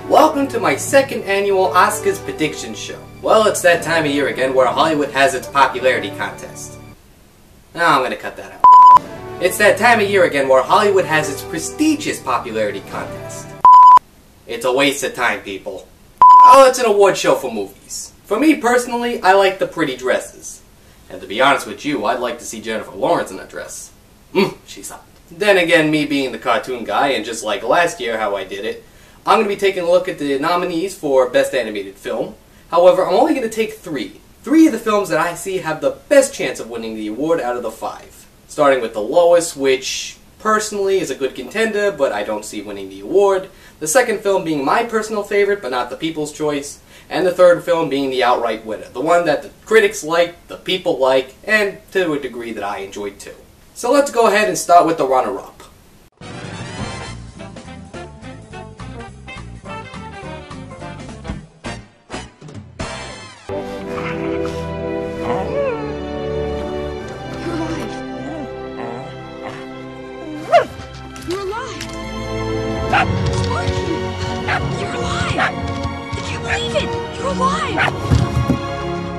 Welcome to my second annual Oscars prediction show. Well, it's that time of year again where Hollywood has its popularity contest. No, I'm gonna cut that out. It's that time of year again where Hollywood has its prestigious popularity contest. It's a waste of time, people. Oh, it's an award show for movies. For me personally, I like the pretty dresses. And to be honest with you, I'd like to see Jennifer Lawrence in a dress. She's hot. Then again, me being the cartoon guy, and just like last year how I did it, I'm going to be taking a look at the nominees for Best Animated Film. However, I'm only going to take three. Three of the films that I see have the best chance of winning the award out of the five. Starting with the lowest, which personally is a good contender, but I don't see winning the award. The second film being my personal favorite, but not the people's choice. And the third film being the outright winner. The one that the critics like, the people like, and to a degree that I enjoyed too. So let's go ahead and start with the runner-up. You're alive! Sparky! You're alive! I can't believe it! You're alive!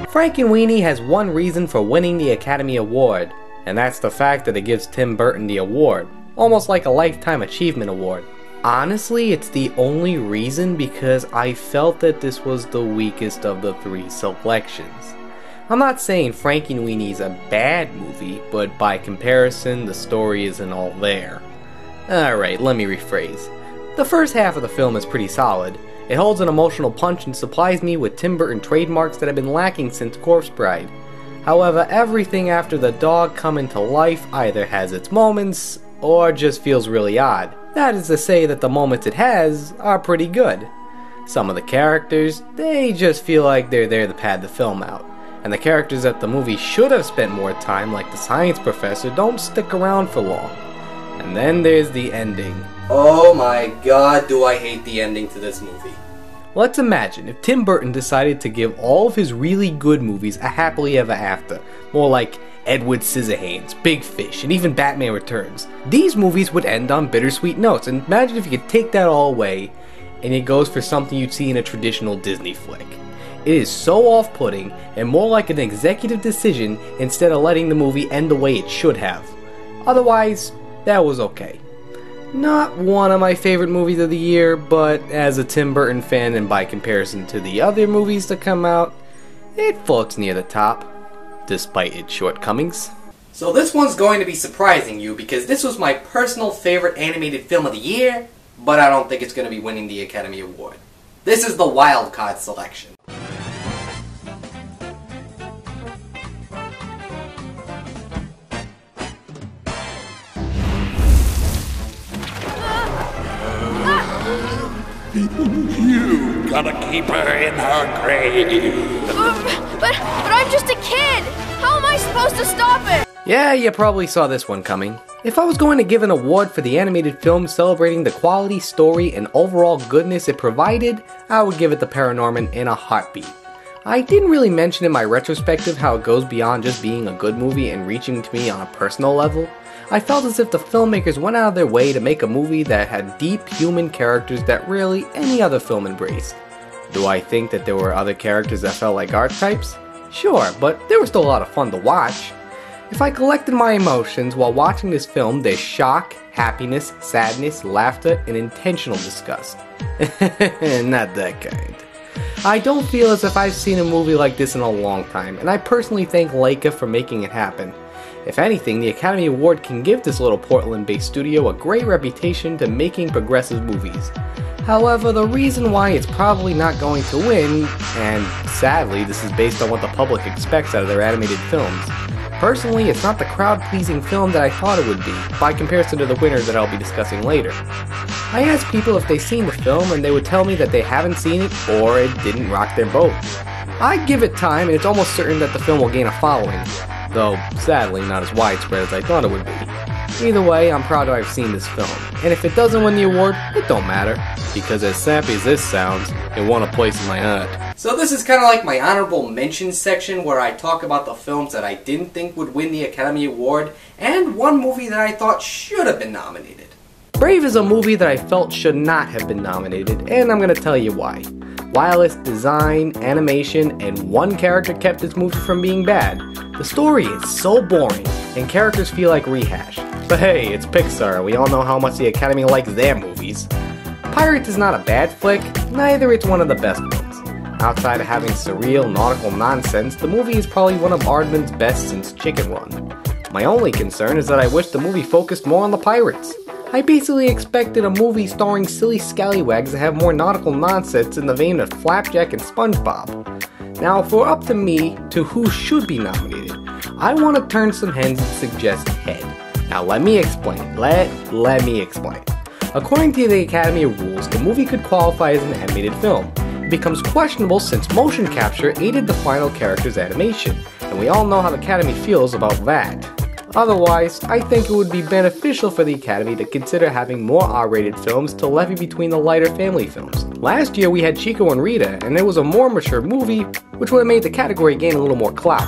Frankenweenie has one reason for winning the Academy Award, and that's the fact that it gives Tim Burton the award, almost like a Lifetime Achievement Award. Honestly, it's the only reason because I felt that this was the weakest of the three selections. I'm not saying Frankenweenie's a bad movie, but by comparison, the story isn't all there. Alright, let me rephrase. The first half of the film is pretty solid. It holds an emotional punch and supplies me with Tim Burton trademarks that have been lacking since Corpse Bride. However, everything after the dog coming to life either has its moments, or just feels really odd. That is to say that the moments it has are pretty good. Some of the characters, they just feel like they're there to pad the film out. And the characters that the movie should have spent more time, like the science professor, don't stick around for long. And then there's the ending. Oh my god, do I hate the ending to this movie. Let's imagine if Tim Burton decided to give all of his really good movies a happily ever after. More like Edward Scissorhands, Big Fish, and even Batman Returns. These movies would end on bittersweet notes, and imagine if you could take that all away, and it goes for something you'd see in a traditional Disney flick. It is so off-putting, and more like an executive decision instead of letting the movie end the way it should have. Otherwise, that was okay. Not one of my favorite movies of the year, but as a Tim Burton fan and by comparison to the other movies to come out, it floats near the top, despite its shortcomings. So this one's going to be surprising you because this was my personal favorite animated film of the year, but I don't think it's going to be winning the Academy Award. This is the wild card selection. You gotta keep her in her grave. But I'm just a kid! How am I supposed to stop it? Yeah, you probably saw this one coming. If I was going to give an award for the animated film celebrating the quality, story, and overall goodness it provided, I would give it to Paranorman in a heartbeat. I didn't really mention in my retrospective how it goes beyond just being a good movie and reaching to me on a personal level. I felt as if the filmmakers went out of their way to make a movie that had deep human characters that rarely any other film embraced. Do I think that there were other characters that felt like archetypes? Sure, but they were still a lot of fun to watch. If I collected my emotions while watching this film, there's shock, happiness, sadness, laughter, and intentional disgust. Not that kind. I don't feel as if I've seen a movie like this in a long time, and I personally thank Leica for making it happen. If anything, the Academy Award can give this little Portland-based studio a great reputation to making progressive movies. However, the reason why it's probably not going to win, and sadly this is based on what the public expects out of their animated films, personally it's not the crowd-pleasing film that I thought it would be, by comparison to the winner that I'll be discussing later. I asked people if they've seen the film and they would tell me that they haven't seen it or it didn't rock their boat. I give it time and it's almost certain that the film will gain a following, though sadly not as widespread as I thought it would be. Either way, I'm proud to have seen this film, and if it doesn't win the award, it don't matter, because as sappy as this sounds, it won a place in my heart. So this is kind of like my honorable mentions section where I talk about the films that I didn't think would win the Academy Award, and one movie that I thought should have been nominated. Brave is a movie that I felt should not have been nominated, and I'm gonna tell you why. While its design, animation, and one character kept this movie from being bad, the story is so boring, and characters feel like rehash. But hey, it's Pixar, and we all know how much the Academy likes their movies. Pirates is not a bad flick, neither it's one of the best ones. Outside of having surreal nautical nonsense, the movie is probably one of Aardman's best since Chicken Run. My only concern is that I wish the movie focused more on the pirates. I basically expected a movie starring silly scallywags to have more nautical nonsense in the vein of Flapjack and SpongeBob. Now, if we're up to me to who should be nominated, I want to turn some heads and suggest Head. Now let me explain. Let me explain. According to the Academy rules, the movie could qualify as an animated film. It becomes questionable since motion capture aided the final character's animation, and we all know how the Academy feels about that. Otherwise, I think it would be beneficial for the Academy to consider having more R-rated films to levy between the lighter family films. Last year we had Chico and Rita, and it was a more mature movie, which would have made the category gain a little more clout.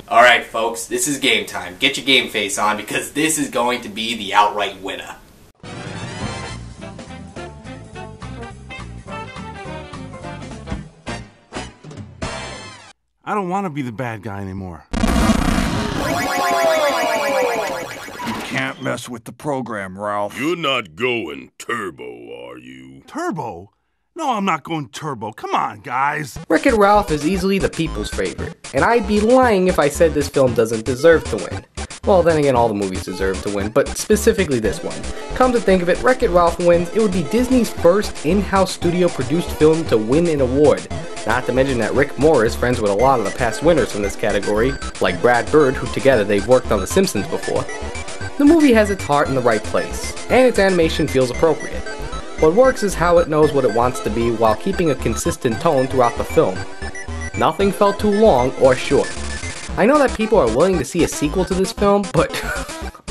Alright folks, this is game time. Get your game face on because this is going to be the outright winner. I don't want to be the bad guy anymore. You can't mess with the program, Ralph. You're not going turbo, are you? Turbo? No, I'm not going turbo. Come on, guys. Wreck-It Ralph is easily the people's favorite, and I'd be lying if I said this film doesn't deserve to win. Well, then again, all the movies deserve to win, but specifically this one. Come to think of it, Wreck-It Ralph wins, it would be Disney's first in-house studio-produced film to win an award. Not to mention that Rick Moore is friends with a lot of the past winners from this category, like Brad Bird, who together they've worked on The Simpsons before. The movie has its heart in the right place, and its animation feels appropriate. What works is how it knows what it wants to be while keeping a consistent tone throughout the film. Nothing felt too long or short. I know that people are willing to see a sequel to this film, but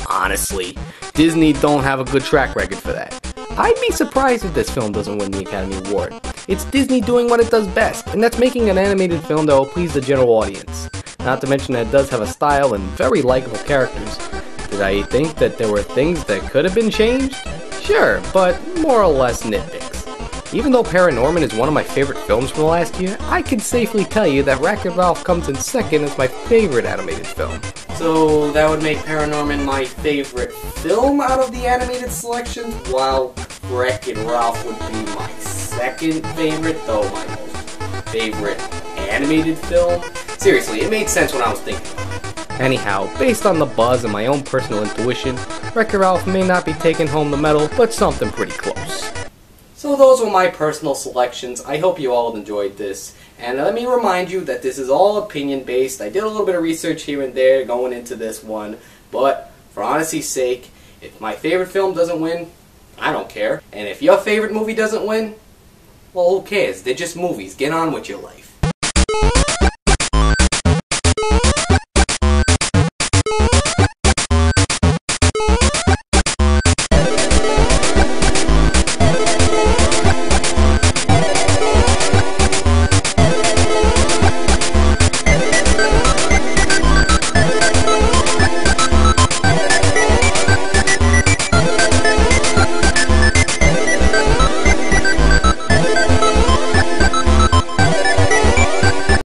honestly, Disney don't have a good track record for that. I'd be surprised if this film doesn't win the Academy Award. It's Disney doing what it does best, and that's making an animated film that will please the general audience. Not to mention that it does have a style and very likable characters. Did I think that there were things that could have been changed? Sure, but more or less nitpicks. Even though Paranorman is one of my favorite films from the last year, I can safely tell you that Wreck-It Ralph comes in second as my favorite animated film. So that would make Paranorman my favorite film out of the animated selections, while Wreck-It Ralph would be my second favorite, though my most favorite animated film. Seriously, it made sense when I was thinking about it. Anyhow, based on the buzz and my own personal intuition, Wreck-It Ralph may not be taking home the medal, but something pretty close. So those were my personal selections. I hope you all enjoyed this. And let me remind you that this is all opinion based. I did a little bit of research here and there going into this one. But for honesty's sake, if my favorite film doesn't win, I don't care. And if your favorite movie doesn't win, well, who cares? They're just movies. Get on with your life.